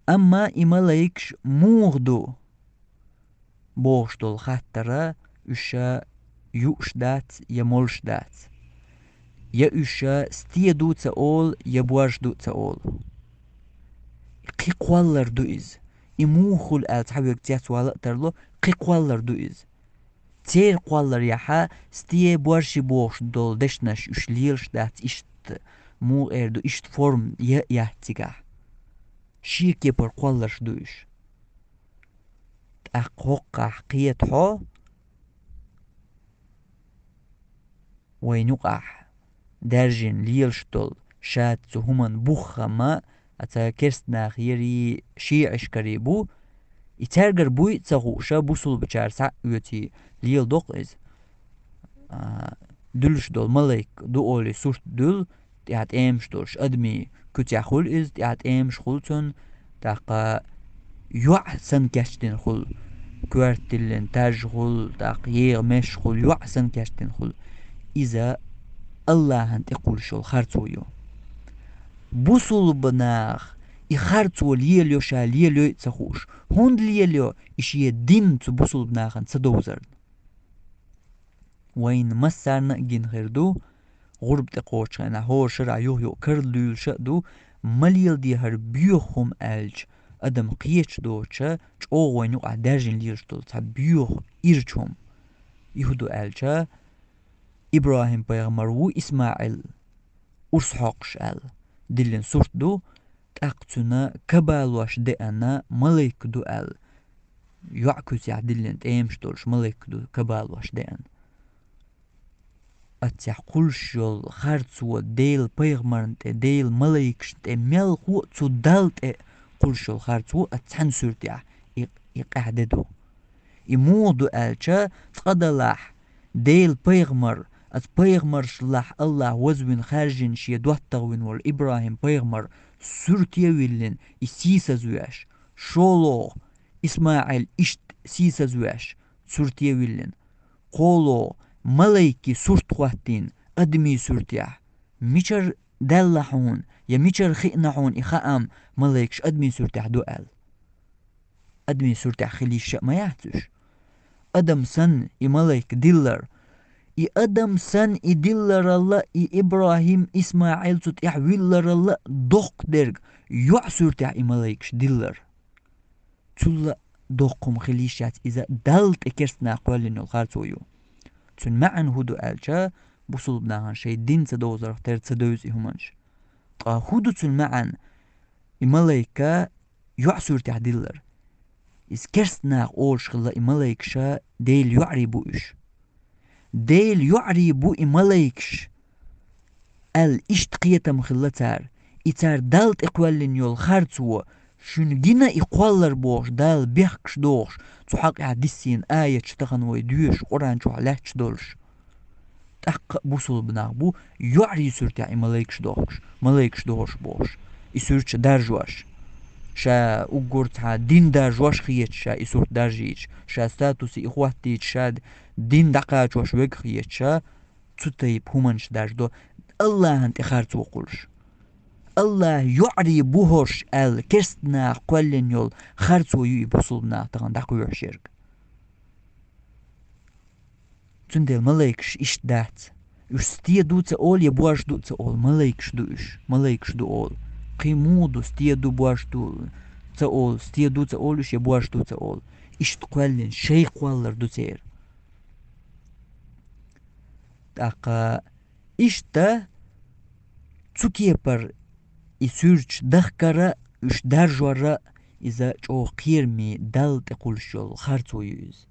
أما إملايكش موغدو بوغشتول خطرة إشا يوش دات يمولش دات يا إشا ستيا دوتsa أول يبواش دوتsa أول قي قوالر دو إز إموخل آل تحبيك تيات والا ترلو قي قوالر دو إز تير قوالر يحا ستيا بوارشي بوغش دول دشنش إش ليلش دات إشت مو إردو إشت فورم يحتيقا شيك يبر قوالرش دو إش أقوقع قية حو وينوقع درجن ليلشتول شات همان بوخا ما أتا كرسنا خيري شيعش كريبو يترجر بوي تسغوشا بوصل بشار سا يوتي ليل دوق إز دلش دول ملايك دو أولي سورت دول تيات إيمش دولش أدمي كتيا خول إز تيات إيمش خولتون تاقا يوع سن كاشتين خول كوارتلين تاج خول تاق يغ مش خول يوع سن كاشتين خول إذا الله هنت يقول شو خرطويو بوصل بناخ يخرطو ليليو شا ليليو تسخوش هون ليليو إشي الدين تبوصل بناخن تدوزر وين مسارنا جين خيردو غرب تقوش أنا هو شرع يو كرلو شدو مليل دي هر بيوخم ألج أدم قيتش دوشا جو وينو أدرجن ليرشتول تا بيوخ إرچوم يهدو ألجا إبراهيم بيغمر و إسماعيل أرسحقش أل دلين سورت دو تأقتنا كبالوش دي أنا ملك دو أل يعكس دلين تأمش دولش ملك دو كبالوش دي أن أتيا قلش يول خارتسو ديل بيغمرنت ديل ملكش ميل خو تسو دالت قلش يول خارتسو أتحن سورتيا يقعددو يمودو ألشا تقدلاح ديل بيغمر أت بيغمر شلاح الله وزوين خارجين شي دوحتغوين ور إبراهيم بيغمر سورتيا ويلين إسيسا زواش شولو إسماعيل إشت سيسا زواش سورتيا ويلين قولو ملايكي سورت خواتين أدمي سورتيا ميشر دلحون يا ميشر خئنحون إخام ملايكش أدمي سورتيا دوال أدمي سورتيا خليش ما يحتش أدم سن إملايك ديلر إي أدم سن إي ديلر الله إي إبراهيم إسماعيل تut ويلر الله دوق درج يعسر تاع إملايكش ديلر تلا دوقهم خليشات إذا دلت إكرسنا قوالين الخارتويو تن معن هدو ألجا بوصل بناهن شي دين تدوزر اختار تدوز إهمانش هدو تن معن إملايكا يعسر تاع ديلر إذ كرسنا أولش خلا إملايكشا ديل يعربو إش ديل يعربو إملايكش الاشتقية مخلتار إتار دالت إقوالين يول خارتو شن جينا إقوالر بوش دال بيحكش دوش تو حق عدسين آية تشتغن ويدوش قران شو علاش دولش تحق بوصل بناغبو يعري سورتع إملايكش دوش بوش إسورتش دارجواش شا أقورتها دين دارجواش خيت شا إسورت دارجيش شا ستاتوس إخواتيش شا دين دقاج واش ويق خيت شا تطيب همانش دارجدو الله انت خارتو قولش الله يعري بوهوش كرستنا قولين يول خارتو يبوصلنا تغن داقو يحشيرك تندل ملايكش إش دات يستيا دوتا أول يبواش دوتا أول ملايكش دو أول قيمودو ستيا دو بواش دو تأول ستيا دوتا أولش يبواش دوتا أول إش تقولين شي قولر دوتير تاقا إش تا تسوكي بر إسورج دخكرا إش دارجورا إذا جو قيرمي دالت يقول شول خارتو يوز